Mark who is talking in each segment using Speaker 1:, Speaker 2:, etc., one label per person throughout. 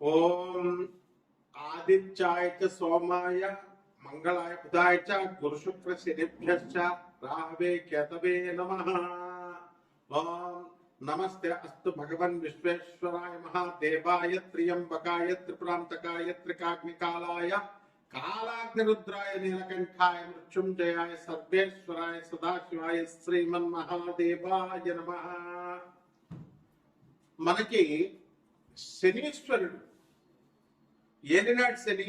Speaker 1: ఓం ఆదిత్యాయ చ సోమాయ మంగళాయ బుధాయ చ గురు శుక్ర శనిభ్యశ్చ రాహవే కేతవే నమః. ఓం నమస్తే అస్తు భగవన్ విశ్వేశ్వరాయ మహాదేవాయ త్ర్యంబకాయ త్రిపురాంతకాయ త్రికాగ్నికాలాయ కాలాగ్నిరుద్రాయ నీలకంఠాయ మృత్యుంజయాయ సర్వేశ్వరాయ సదాశివాయ శ్రీమన్మహాదేవాయ నమః. మనకి శనీశ్వరుడు ఏలినాటి శని,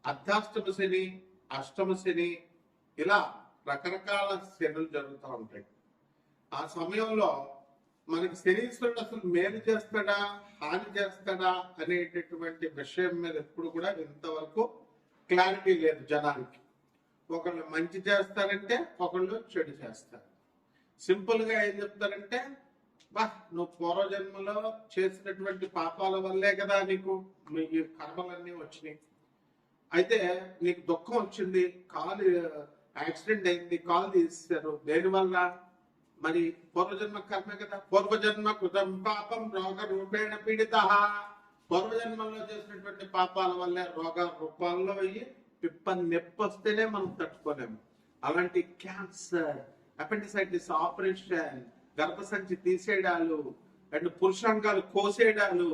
Speaker 1: అర్ధాష్టమ శని, అష్టమ శని, ఇలా రకరకాల శనులు జరుగుతూ ఉంటాయి. ఆ సమయంలో మనకి శనీశ్వరుడు అసలు మేలు చేస్తాడా హాని చేస్తాడా అనేటటువంటి విషయం మీద ఎప్పుడు కూడా ఇంతవరకు క్లారిటీ లేదు జనానికి. ఒకళ్ళు మంచి చేస్తారంటే ఒకళ్ళు చెడు చేస్తారు. సింపుల్ గా ఏం చెప్తారంటే, నువ్వు పూర్వజన్మలో చేసినటువంటి పాపాల వల్లే కదా నీకు ఈ కర్మలన్నీ వచ్చినాయి. అయితే నీకు దుఃఖం వచ్చింది, కాలు యాక్సిడెంట్ అయింది, కాలు తీసేశారు, దేనివల్ల? మరి పూర్వజన్మ కర్మే కదా. పూర్వజన్మ కృతం పాపం రోగ రూపేణ పీడిత. పూర్వజన్మలో చేసినటువంటి పాపాల వల్లే రోగ రూపాల్లో అయ్యి పిప్ప నొప్పి వస్తేనే మనం తట్టుకోలేము. అలాంటి క్యాన్సర్, అపెండిసైటిస్ ఆపరేషన్, గర్భసంచి తీసేయడాలు అండ్ పురుషాంగాలు కోసేయడాలు,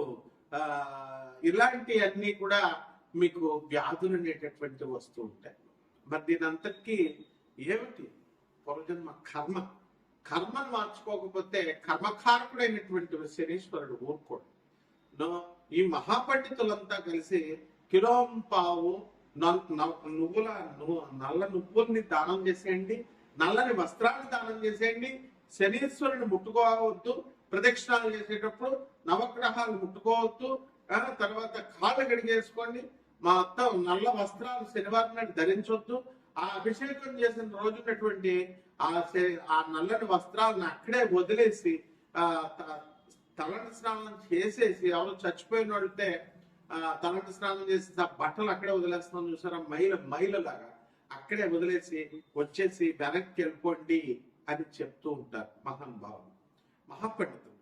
Speaker 1: ఇలాంటి అన్ని కూడా మీకు వ్యాధులు అనేటటువంటి వస్తూ ఉంటాయి. మరి దీని అంతటికీ ఏమిటి? పూర్వజన్మ కర్మ. కర్మను మార్చుకోకపోతే కర్మకారకుడైనటువంటి శనీశ్వరుడు ఊరుకోడు. ఈ మహాపండితులంతా కలిసి కిలోంపావు నువ్వుల నల్ల నువ్వుల్ని దానం చేసేయండి, నల్లని వస్త్రాన్ని దానం చేసేయండి, శనీశ్వరుని ముట్టుకోవద్దు, ప్రదక్షిణాలు చేసేటప్పుడు నవగ్రహాలు ముట్టుకోవద్దు, తర్వాత కాళ్ళు గడిగేసుకోండి, మొత్తం నల్ల వస్త్రాలు శనివారం నాడు ధరించొద్దు, ఆ అభిషేకం చేసిన రోజున్నటువంటి ఆ నల్లని వస్త్రాలను అక్కడే వదిలేసి తలంటి స్నానం చేసేసి, ఎవరు చచ్చిపోయిన వాడితే తలంటి స్నానం చేసి ఆ బట్టలు అక్కడే వదిలేస్తాం చూసారా, మైలలాగా అక్కడే వదిలేసి వచ్చేసి వెనక్కి వెళ్ళిపోండి అని చెప్తూ ఉంటారు మహానుభావులు, మహాపండితులు.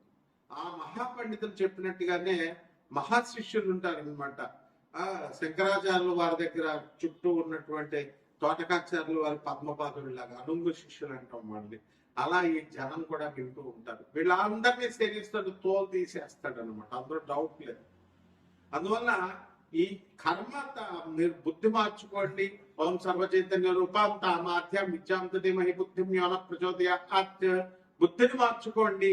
Speaker 1: ఆ మహాపండితులు చెప్పినట్టుగానే మహాశిష్యులు ఉంటారనమాట. శంకరాచార్యులు వారి దగ్గర చుట్టూ ఉన్నటువంటి తోటకాచార్యులు వారి పద్మపాదులాగా అనుంగు శిష్యులు అంటాం వాళ్ళని. అలా ఈ జనం కూడా వింటూ ఉంటారు. వీళ్ళందరినీ శనిస్తాడు, తోలు తీసేస్తాడు అనమాట, అందులో డౌట్ లేదు. అందువల్ల ఈ కర్మ మీరు బుద్ధి మార్చుకోండి. ఓం సర్వచైతన్య రూపాం తామాధ్యం విద్యాంతమహి బుద్ధిం యోన ప్రచోదయాత్. బుద్ధిని మార్చుకోండి.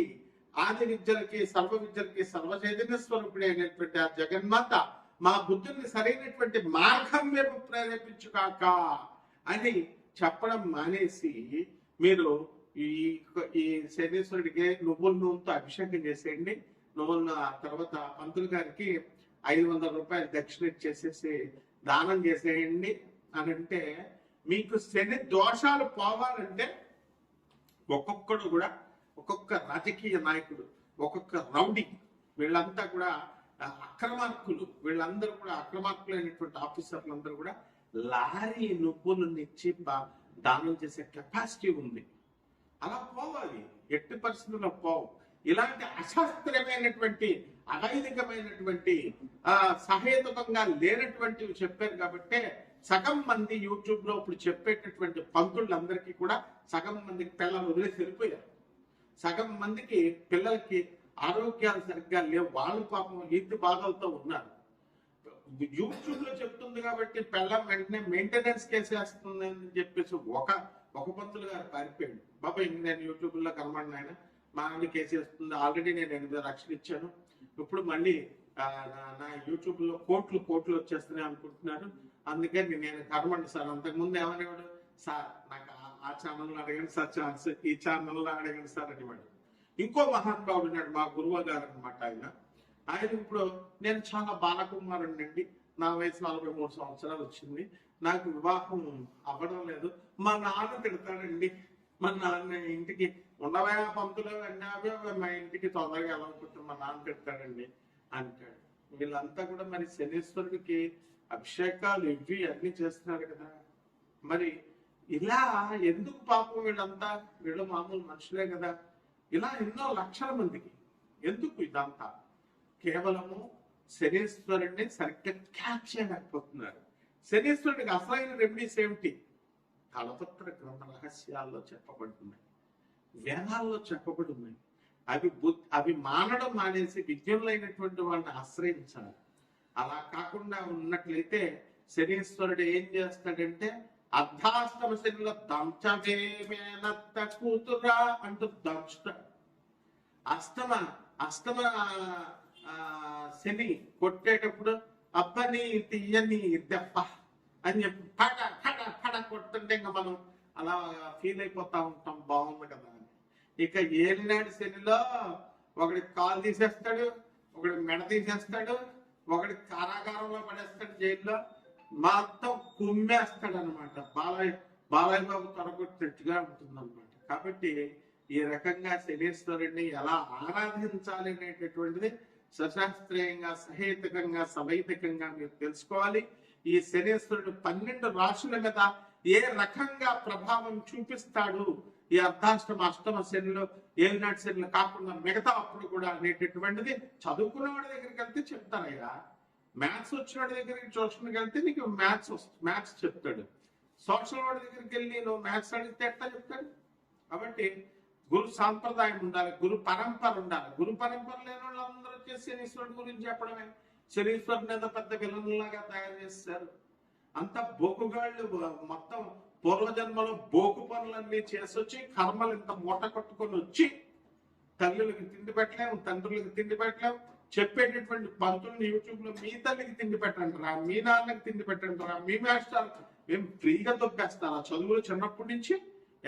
Speaker 1: ఆది విద్యలకి సర్వ విద్యలకి సర్వచైతన్య స్వరూపుడి అయినటువంటి ఆ జగన్మాత మా బుద్ధిని సరైనటువంటి మార్గం వైపు ప్రేరేపించుకాక అని చెప్పడం మానేసి మీరు ఈ శనీశ్వరుడికి నువ్వుల నూనెతో అభిషేకం చేసేయండి. నువ్వుల తర్వాత పంతులు గారికి 500 రూపాయలు దక్షిణ ఇచ్చేసేసి దానం చేసేయండి అని అంటే, మీకు శని దోషాలు పోవాలంటే ఒక్కొక్కడు కూడా, ఒక్కొక్క రాజకీయ నాయకుడు, ఒక్కొక్క రౌడీ, వీళ్ళంతా కూడా అక్రమార్కులు, వీళ్ళందరూ కూడా అక్రమార్కులైనటువంటి ఆఫీసర్లందరూ కూడా లారీ నువ్వులను ఇచ్చి దానం చేసే కెపాసిటీ ఉంది. అలా పోవాలి, ఎట్టి పరిస్థితుల్లో పోవు. ఇలాంటి అశాస్త్రీయమైనటువంటి అనైతికమైనటువంటి సహేతుకంగా లేనటువంటివి చెప్పారు కాబట్టి సగం మంది యూట్యూబ్ లో ఇప్పుడు చెప్పేటటువంటి పంతులందరికీ కూడా సగం మందికి పిల్లలు వదిలేసి వెళ్ళిపోయారు. సగం మందికి పిల్లలకి ఆరోగ్యాలు సరిగ్గా లేవు, వాళ్ళు పాపం ఈతి బాధలతో ఉన్నారు. యూట్యూబ్ లో చెప్తుంది కాబట్టి పిల్లల వెంటనే మెయింటెనెన్స్ కేసు వేస్తుంది అని చెప్పేసి ఒక పంతులు గారు పారిపోయాడు. బాబాయ్ నేను యూట్యూబ్ లో కనబడిన ఆయన మా ఆవిడ కేసు వేస్తుంది, ఆల్రెడీ నేను 8 లక్షలు ఇచ్చాను, ఇప్పుడు మళ్ళీ నా యూట్యూబ్ లో కోట్లు వచ్చేస్తున్నాయి అనుకుంటున్నారు, అందుకని నేను కనబడి సార్. అంతకుముందు ఏమనేవాడు, సార్ నాకు ఆ ఛానల్లో అడగండి సార్, ఛాన్స్ ఈ ఛానల్లో అడగండి సార్ అనేవాడు. ఇంకో మహానుభావుడు ఉన్నాడు, మా గురువు గారు అనమాట. ఆయన ఇప్పుడు నేను చాలా బాలకుమారుణ్ణి అండి, నా వయసు 43 సంవత్సరాలు వచ్చింది, నాకు వివాహం అవ్వడం లేదు, మా నాన్న తిడతాడండి, మా నాన్న ఇంటికి ఉండవా పంతులు అన్నావే, మా ఇంటికి తొందరగా వెళ్ళకపోతే మా నాన్న తిడతాడండి అంటాడు. వీళ్ళంతా కూడా మరి శనీశ్వరుడికి అభిషేకాలు ఇవి అన్ని చేస్తున్నారు కదా. మరి ఇలా ఎందుకు పాపం వీళ్ళంతా? వీళ్ళు మామూలు మనుషులే కదా. ఇలా ఎన్నో లక్షల మందికి ఎందుకు ఇదంతా? కేవలము శనీశ్వరుడిని సరిగ్గా క్యాచ్ చేయలేకపోతున్నారు. శనీశ్వరుడికి అసలైన రెమెడీస్ ఏమిటి? తలపత్ర గ్రంథ రహస్యాల్లో చెప్పబడుతున్నాయి, వేదాల్లో చెప్పబడి ఉన్నాయి. అవి మానడం మానేసి విద్యులైనటువంటి వాళ్ళని ఆశ్రయించాలి. అలా కాకుండా ఉన్నట్లయితే శనీశ్వరుడు ఏం చేస్తాడంటే, అర్ధాష్టమ శనిలో దంచమేమేనత్త కూతురా అంటూ దంచుతాడు. అష్టమ శని కొట్టేటప్పుడు అబ్బని తీయని దెబ్బ అని చెప్పి పడ పడ పడ కొడుతుంటే ఇంకా మనం అలా ఫీల్ అయిపోతా ఉంటాం, బాగుంది కదా అని. ఇక ఏలినాడు శనిలో ఒకడి కాలు తీసేస్తాడు, ఒకడి మెడ తీసేస్తాడు, ఒకడి కారాగారంలో పడేస్తాడు, జైల్లో మొత్తం కుమ్మేస్తాడు అనమాట. బాలయ్య బాబు తొరగొట్టినట్టుగా ఉంటుంది అనమాట. కాబట్టి ఈ రకంగా శనీశ్వరుడిని ఎలా ఆరాధించాలి అనేటటువంటిది సశాస్త్రీయంగా, సహేతుకంగా, సవైతికంగా మీరు తెలుసుకోవాలి. ఈ శనీశ్వరుడు 12 రాశుల మీద ఏ రకంగా ప్రభావం చూపిస్తాడు ఈ అర్ధాష్టమ అష్టమ శనిలో, ఏలినాటి శనిలో కాకుండా మిగతా అప్పుడు కూడా అనేటటువంటిది చదువుకున్న వాడి దగ్గరికి వెళ్తే చెప్తారయ్యా. మ్యాథ్స్ వచ్చిన వాడి దగ్గరికి ట్యూషన్కి వెళ్తే నీకు మ్యాథ్స్ చెప్తాడు. సోషల్ వాడి దగ్గరికి వెళ్ళి నువ్వు మ్యాథ్స్ అడిగితే ఎట్లా చెప్తాడు? కాబట్టి గురు సాంప్రదాయం ఉండాలి, గురు పరంపర ఉండాలి. గురు పరంపర లేని వాళ్ళందరూ వచ్చేసి శనీశ్వరుడు గురించి చెప్పడమే. శనీశ్వరుని ఏదో పెద్ద విలన్లాగా తయారు చేస్తారు. అంత బోకుగాళ్ళు మొత్తం పూర్వజన్మలో బోకు పనులన్నీ చేసొచ్చి కర్మలు ఇంత మూట కొట్టుకొని వచ్చి తల్లులకి తిండి పెట్టలేము, తండ్రులకి తిండి పెట్టలేము. చెప్పేటటువంటి పంతులను యూట్యూబ్ లో మీ తల్లికి తిండి పెట్టంటారా, మీ నాన్నకి తిండి పెట్టంటారా, మీ మాస్టర్ మేము ఫ్రీగా దొబ్బేస్తారా? చదువులు చిన్నప్పటి నుంచి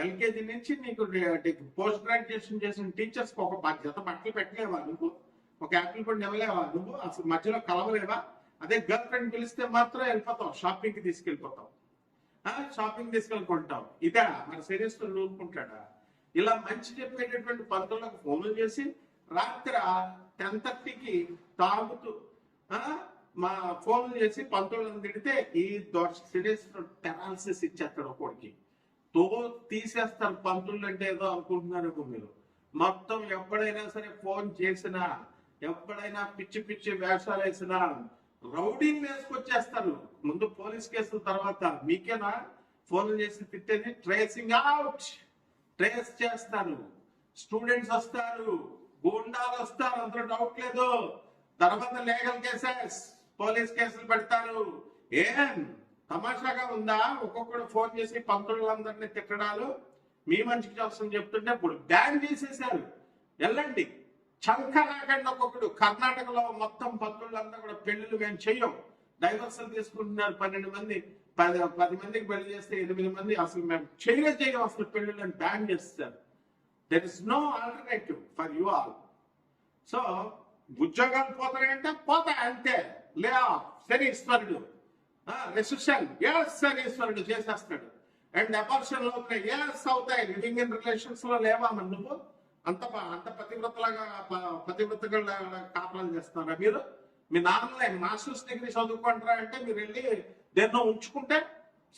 Speaker 1: ఎల్కేజీ నుంచి నీకు పోస్ట్ గ్రాడ్యుయేషన్ చేసిన టీచర్స్ కి ఒక జత బట్టలు పెట్టలేవా నువ్వు? ఒక యాపిల్ పండు ఇవ్వలేవా నువ్వు? అసలు మధ్యలో కలవలేవా? అదే గర్ల్ ఫ్రెండ్ పిలిస్తే మాత్రం వెళ్ళిపోతావు, షాపింగ్ కి తీసుకెళ్ళిపోతావు, షాపింగ్ తీసుకెళ్ళుకుంటావు. ఇదా మన శనీశ్వరుడు ఊరుకుంటాడా? ఇలా మంచి చెప్పేటటువంటి పంతులకు ఫోన్లు చేసి రాత్రి 10:30కి తాగుతూ మా ఫోన్లు చేసి పంతులను తిడితే ఈ శనీశ్వరుడు టెరాలసిస్ ఇచ్చేస్తాడు ఒకడికి. తీసేస్తారు. పంతులు అంటే ఏదో అనుకుంటున్నారు మీరు. మొత్తం ఎప్పుడైనా సరే ఫోన్ చేసినా, ఎప్పుడైనా పిచ్చి పిచ్చి వేషాలు వేసినా రౌడీని వేసుకొచ్చేస్తారు. ముందు పోలీస్ కేసుల తర్వాత మీకేనా ఫోన్లు చేసి తిట్టేది? ట్రేసింగ్ అవుట్, ట్రేస్ చేస్తారు. స్టూడెంట్స్ వస్తారు, గూండాలు వస్తారు, అందులో డౌట్ లేదు. తర్వాత లీగల్ కేసెస్, పోలీస్ కేసులు పెడతారు. ఏం తమాషాగా ఉందా? ఒక్కొక్కడు ఫోన్ చేసి పంతులందరినీ తిట్టడాలు, మీ మంచికి కోసం చెప్తుంటే ఇప్పుడు బ్యాన్ చేసేసారు. వెళ్ళండి, చంక రాకండి. ఒక్కొక్కడు కర్ణాటకలో మొత్తం పంతులంతా కూడా పెళ్లిళ్ళు మేము చెయ్యం, డైవర్సల్ తీసుకుంటున్నారు. 12 మంది 10 మందికి పెళ్లి చేస్తే 8 మంది అసలు మేము చెయ్యం అసలు పెళ్లిళ్ళని బ్యాన్ చేస్తారు. There is no alternative for you all. So ఉద్యోగాలు పోతాయంటే పోతాయి అంతే. లే శనీశ్వరుడు రెసిషన్ శనీశ్వరుడు చేసేస్తాడు. అండ్ అబార్షన్లు అవుతున్నాయి, అవుతాయి. లివింగ్ ఇన్ రిలేషన్స్ లో లేవా నువ్వు? అంత పతివ్రతగా కాపురాలు చేస్తారా మీరు? మీ నాన్నలే మాస్టర్స్ డిగ్రీ చదువుకుంటారా అంటే మీరు వెళ్ళి దేన్నో ఉంచుకుంటే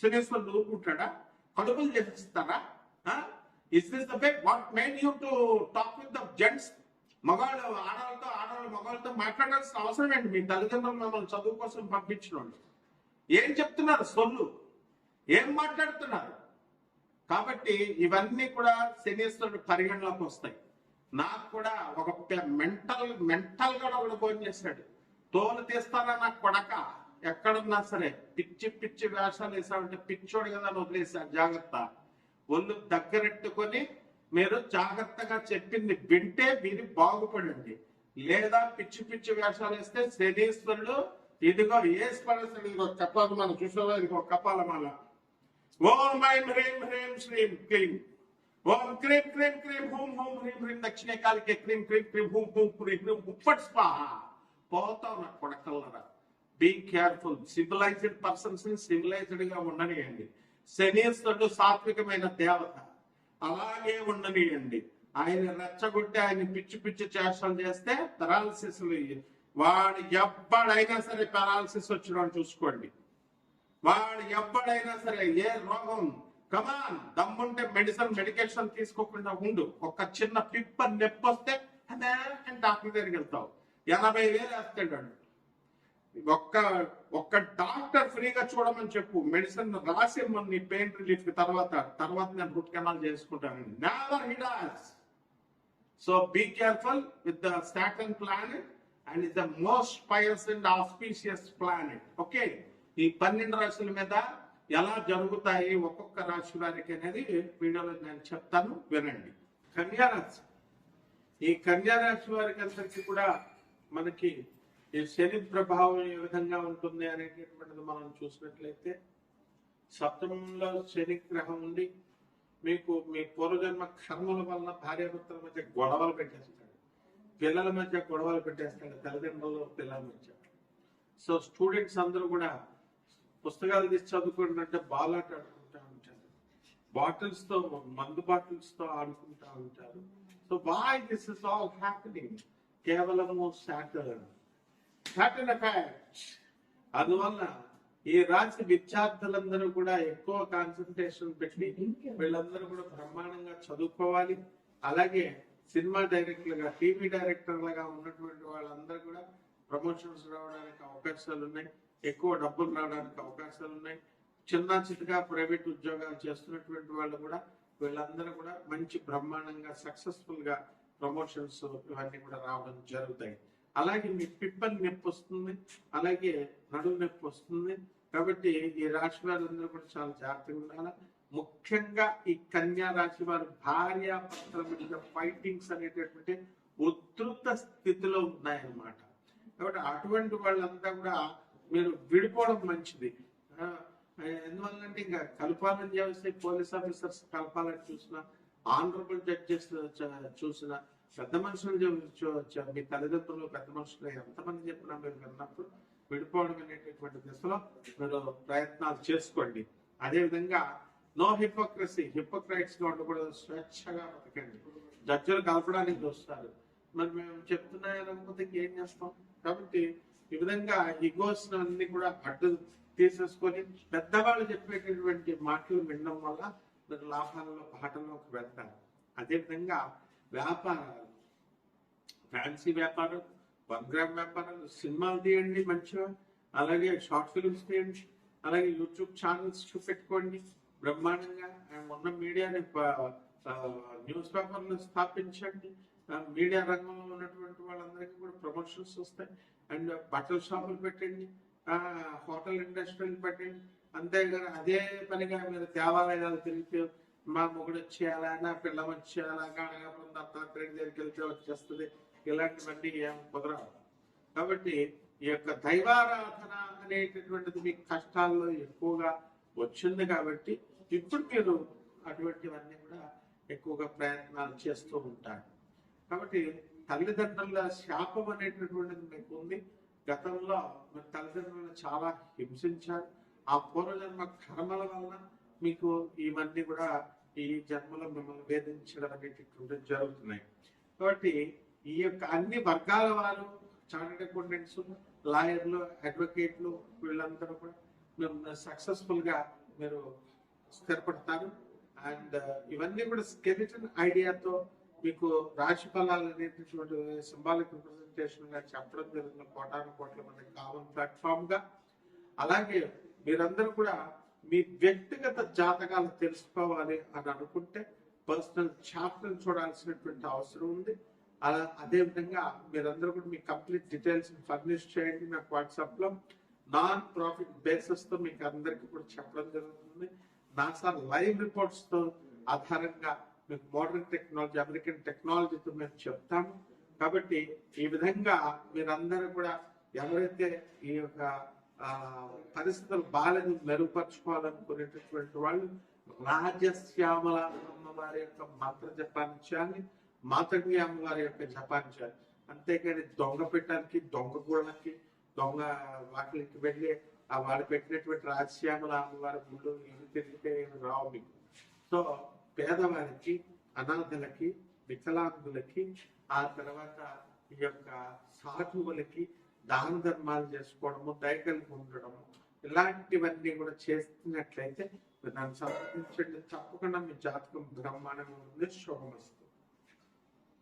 Speaker 1: శనీశ్వరుడు ఊరుకుంటాడా? కడుపులు చేసిస్తారా? Is this the way what made you to talk with the gents? మగవాళ్ళు ఆడవాళ్ళు మగవాళ్ళతో మాట్లాడాల్సిన అవసరం ఏంటి? మీ తల్లిదండ్రులు మిమ్మల్ని చదువు కోసం పంపించిన వాళ్ళు ఏం చెప్తున్నారు? సొల్లు ఏం మాట్లాడుతున్నారు? కాబట్టి ఇవన్నీ కూడా శనీశ్వరుడు పరిగణలోకి వస్తాయి. నాకు కూడా ఒక మెంటల్ గా ఒకడు ఫోన్ చేశాడు. తోలు తీస్తానా నా కొడక, ఎక్కడున్నా సరే పిచ్చి పిచ్చి వేషాలు వేసామంటే పిచ్చోడు కదా అని వదిలేసా. జాగ్రత్త, ఒళ్ళు దగ్గరెట్టుకొని మీరు జాగ్రత్తగా చెప్పింది వింటే మీరు బాగుపడండి. లేదా పిచ్చి పిచ్చి వేషాలు వేస్తే శనీశ్వరుడు ఇదిగో ఏసుపడేస్తాడు. ఇదిగో చెప్పాలి మనం చూసావా, ఇదిగో కపాలమాల. ఓం ఐం హ్రీం హ్రీం శ్రీం క్లీం, ఓం క్రీం క్రీం క్రీం హూం హూం హ్రీం హ్రీం దక్షిణ కాలికే క్రీం క్రీం క్రీం హూం హూం హ్రీం హ్రీం ఉప్పట్ స్వాహ. పోతావు నా కొడకల్లరా. Be careful. సివిలైజ్డ్ పర్సన్స్ ని సివిలైజ్డ్ గా ఉండనియండి. శనీశ్వరుడు సాత్వికమైన దేవత, అలాగే ఉండనియండి. ఆయన రెచ్చగొట్టి ఆయన పిచ్చి పిచ్చి చేష్టలు చేస్తే పెరాలసిస్, వాడు ఎవ్వడైనా సరే పెరాలసిస్ వచ్చిన చూసుకోండి. వాడు ఎవ్వడైనా సరే ఏ రోగం, కమాన్ దమ్ముంటే మెడికేషన్ తీసుకోకుండా ఉండు. ఒక చిన్న పిప్ప నొప్పి వస్తే డాక్టర్ దగ్గరికి వెళ్తావు. 80,000 వేస్తాడు. ఒక్క ఒక్క డాక్టర్ ఫ్రీగా చూడమని చెప్పు, మెడిసిన్ రాసిమ్మని నీ పెయిన్ రిలీఫ్ తర్వాత నేను రూట్ కెనాల్ చేసుకుంటానండి. Never he does. So be careful with the Saturn planet and is the most pious and auspicious planet. Okay, ఈ 12 రాశుల మీద ఎలా జరుగుతాయి ఒక్కొక్క రాశి వారికి అనేది వీడియోలో నేను చెప్తాను, వినండి. కన్యారాశి. ఈ కన్యారాశి వారికి అందరికీ కూడా మనకి ఈ శని ప్రభావం ఏ విధంగా ఉంటుంది అనేటటువంటిది మనం చూసినట్లయితే, సప్తమంలో శని గ్రహం ఉండి మీకు మీ పూర్వజన్మ కర్మల వలన భార్యాభర్తల మధ్య గొడవలు పెట్టేస్తాడు, పిల్లల మధ్య గొడవలు పెట్టేస్తాడు, తల్లిదండ్రులు పిల్లల మధ్య. సో స్టూడెంట్స్ అందరూ కూడా పుస్తకాలు తీసి చదువుకుంటుంటే బాలాట ఆడుకుంటూ ఉంటారు, బాటిల్స్ తో మందు బాటిల్స్ తో ఆడుకుంటూ ఉంటారు. So why this is all happening? కేవలము సాటర్న్ ఎఫెక్ట్. అందువల్ల ఈ రాశి విద్యార్థులందరూ కూడా ఎక్కువ కాన్సన్ట్రేషన్ పెట్టి వీళ్ళందరూ కూడా బ్రహ్మాండంగా చదువుకోవాలి. అలాగే సినిమా డైరెక్టర్లుగా, టీవీ డైరెక్టర్లుగా ఉన్నటువంటి వాళ్ళందరూ కూడా ప్రమోషన్స్ రావడానికి అవకాశాలు ఉన్నాయి, ఎక్కువ డబ్బులు రావడానికి అవకాశాలు ఉన్నాయి. చిన్నగా ప్రైవేట్ ఉద్యోగాలు చేస్తున్నటువంటి వాళ్ళు కూడా వీళ్ళందరూ కూడా మంచి బ్రహ్మాండంగా సక్సెస్ఫుల్ గా ప్రమోషన్స్ ఇవన్నీ కూడా రావడం జరుగుతాయి. అలాగే మీ పిప్పల్ నొప్పి వస్తుంది, అలాగే నడుము నొప్పి వస్తుంది. కాబట్టి ఈ రాశి వారందరూ కూడా చాలా జాగ్రత్తగా ఉండాలి. ముఖ్యంగా ఈ కన్యా రాశి వారు భార్యాభర్తల మధ్య ఫైటింగ్స్ అనేటటువంటి ఉధృత స్థితిలో ఉన్నాయన్నమాట. కాబట్టి అటువంటి వాళ్ళంతా కూడా మీరు విడిపోవడం మంచిది. ఎందువల్లంటే ఇంకా కలపాలని చేస్తే పోలీస్ ఆఫీసర్స్ కలపాలని చూసిన, ఆనరబుల్ జడ్జెస్ చూసిన, పెద్ద మనుషులు మీ తల్లిదండ్రులు పెద్ద మనుషులు ఎంతమంది చెప్పినా మీరు విన్నప్పుడు విడిపోవడం అనేటటువంటి దిశలో మీరు ప్రయత్నాలు చేసుకోండి. అదేవిధంగా నో హిపోక్రసీ, హిపోక్రైట్స్ గా ఉండకూడదు, స్వేచ్ఛగా బతకండి. జడ్జిలు కలపడానికి చూస్తారు, మరి మేము చెప్తున్నా లేకపోతే ఏం చేస్తాం? కాబట్టి ఈ విధంగా ఈగోస్ అన్ని కూడా అడ్డు తీసేసుకొని పెద్దవాళ్ళు చెప్పేటటువంటి మాటలు వినడం వల్ల మీరు లాభాలలో బాటలోకి వెళ్తారు. అదేవిధంగా వ్యాపారాలు, ఫ్యాన్సీ వ్యాపారం, 1 గ్రామ్ వ్యాపారాలు, సినిమాలు తీయండి మంచిగా, అలాగే షార్ట్ ఫిల్మ్స్ తీయండి, అలాగే యూట్యూబ్ ఛానల్స్ చూపెట్టుకోండి బ్రహ్మాండంగా. ఉన్న మీడియాని న్యూస్ పేపర్లు స్థాపించండి. మీడియా రంగంలో ఉన్నటువంటి వాళ్ళందరికీ కూడా ప్రమోషన్స్ వస్తాయి. అండ్ బట్టల షాపులు పెట్టండి, హోటల్ ఇండస్ట్రీలు పెట్టండి. అంతేగాని అదే పనిగా మీరు దేవాలయాలు తిరిగితే మా మొగుడు వచ్చేయాలా, నా పిల్ల వచ్చేయాలా, కానగాపురం దత్తాత్రేయుడి దగ్గరికి వెళ్తే వచ్చేస్తుంది, ఇలాంటివన్నీ ఏం కుదరవు. కాబట్టి ఈ యొక్క దైవారాధన అనేటటువంటిది మీ కష్టాల్లో ఎక్కువగా వచ్చింది. కాబట్టి ఇప్పుడు మీరు అటువంటివన్నీ కూడా ఎక్కువగా ప్రయత్నాలు చేస్తూ ఉంటారు. కాబట్టి తల్లిదండ్రుల శాపం అనేటటువంటిది మీకు ఉంది. గతంలో మీ తల్లిదండ్రులను చాలా హింసించారు. ఆ పూర్వజన్మ కర్మల వలన మీకు ఇవన్నీ కూడా ఈ జన్మలో మిమ్మల్ని వేధించడం అనేటటువంటివి జరుగుతున్నాయి. కాబట్టి ఈ యొక్క అన్ని వర్గాల వారు, చార్టెడ్ అకౌంటెంట్స్, లాయర్లు, అడ్వకేట్లు, వీళ్ళందరూ కూడా సక్సెస్ఫుల్ గా మీరు స్థిరపడతారు. అండ్ ఇవన్నీ కూడా స్కెలిటన్ ఐడియాతో మీకు రాశి ఫలాలు అనేటటువంటి సింబాలిక్ రిప్రజెంటేషన్ గా చెప్పడం జరుగుతున్న కోటాను కోట్ల మంది కామన్ ప్లాట్ఫామ్ గా. అలాగే మీరందరూ కూడా మీ వ్యక్తిగత జాతకాలు తెలుసుకోవాలి అని అనుకుంటే పర్సనల్ చాప్టర్ చూడాల్సినటువంటి అవసరం ఉంది. అదే విధంగా మీరందరూ కూడా మీ కంప్లీట్ డీటెయిల్స్ ఫర్నిష్ చేయండి నాకు వాట్సాప్ లో. నాన్ ప్రాఫిట్ బేసిస్ తో మీకు అందరికీ కూడా చెప్పడం జరుగుతుంది. నాసా లైవ్ రిపోర్ట్స్ తో ఆధారంగా మీకు మోడర్న్ టెక్నాలజీ, అమెరికన్ టెక్నాలజీతో మేము చెప్తాము. కాబట్టి ఈ విధంగా మీరందరూ కూడా ఎవరైతే ఈ యొక్క పరిస్థితులు బాలను మెరుగుపరచుకోవాలనుకునేటటువంటి వాళ్ళు రాజశ్యామల అమ్మవారి యొక్క మంత్ర జపాన్ని చేయాలి, మాతంగి అమ్మవారి యొక్క జపాన్ని చేయాలి. అంతేకాని దొంగ పెట్టడానికి, దొంగ గూళ్ళకి, దొంగ వాటికి వెళ్ళి ఆ వాళ్ళు పెట్టినటువంటి రాజశ్యామల అమ్మవారి గుళ్ళు ఇవి తిరిగితే రావు మీకు. సో పేదవారికి, అనాథలకి, వికలాంగులకి, ఆ తర్వాత ఈ యొక్క సాధువులకి దాన ధర్మాలు చేసుకోవడము, దయకలిగి ఉండడము, ఇలాంటివన్నీ కూడా చేస్తున్నట్లయితే దాన్ని సంప్రదించండి. తప్పకుండా మీ జాతకం బ్రహ్మాండంగా ఉంది. శుభమస్తు.